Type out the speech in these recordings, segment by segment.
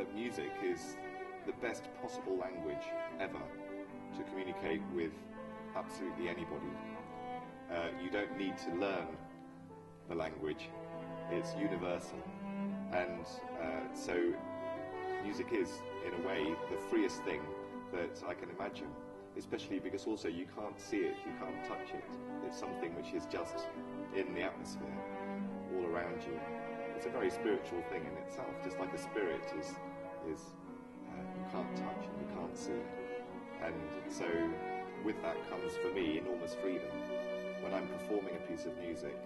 that music is the best possible language ever to communicate with absolutely anybody. You don't need to learn the language, it's universal. And so music is, in a way, the freest thing that I can imagine, especially because also you can't see it, you can't touch it. It's something which is just in the atmosphere, all around you. It's a very spiritual thing in itself, just like a spirit is you can't touch and you can't see. And so with that comes, for me, enormous freedom. When I'm performing a piece of music,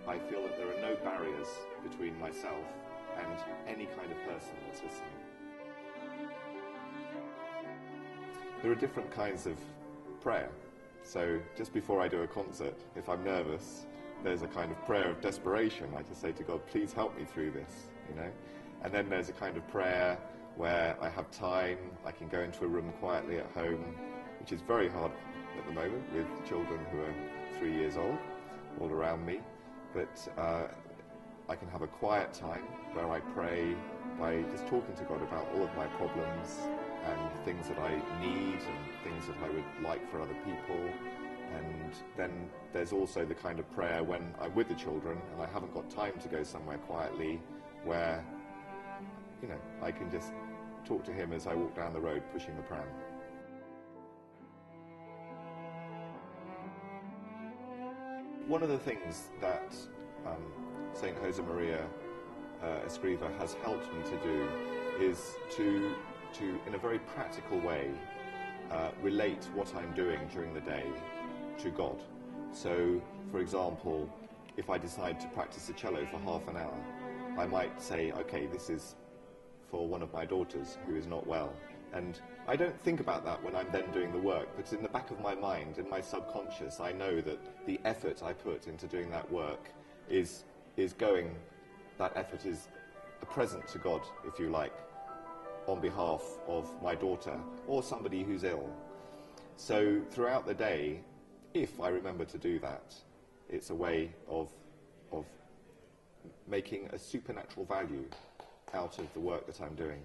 I feel that there are no barriers between myself and any kind of person that's listening. There are different kinds of prayer. So just before I do a concert, if I'm nervous, there's a kind of prayer of desperation. I just say to God, please help me through this, you know. And then there's a kind of prayer where I have time, I can go into a room quietly at home, which is very hard at the moment with children who are 3 years old all around me. But I can have a quiet time where I pray by just talking to God about all of my problems and things that I need and things that I would like for other people. And then there's also the kind of prayer when I'm with the children and I haven't got time to go somewhere quietly, where, you know, I can just talk to him as I walk down the road pushing the pram. One of the things that St. Josemaría Escrivá has helped me to do is to in a very practical way, relate what I'm doing during the day to God. So, for example, if I decide to practice the cello for half an hour, I might say, okay, this is for one of my daughters who is not well. And I don't think about that when I'm then doing the work, but in the back of my mind, in my subconscious, I know that the effort I put into doing that work is that effort is a present to God, if you like, on behalf of my daughter or somebody who's ill. So throughout the day, if I remember to do that, it's a way of making a supernatural value out of the work that I'm doing.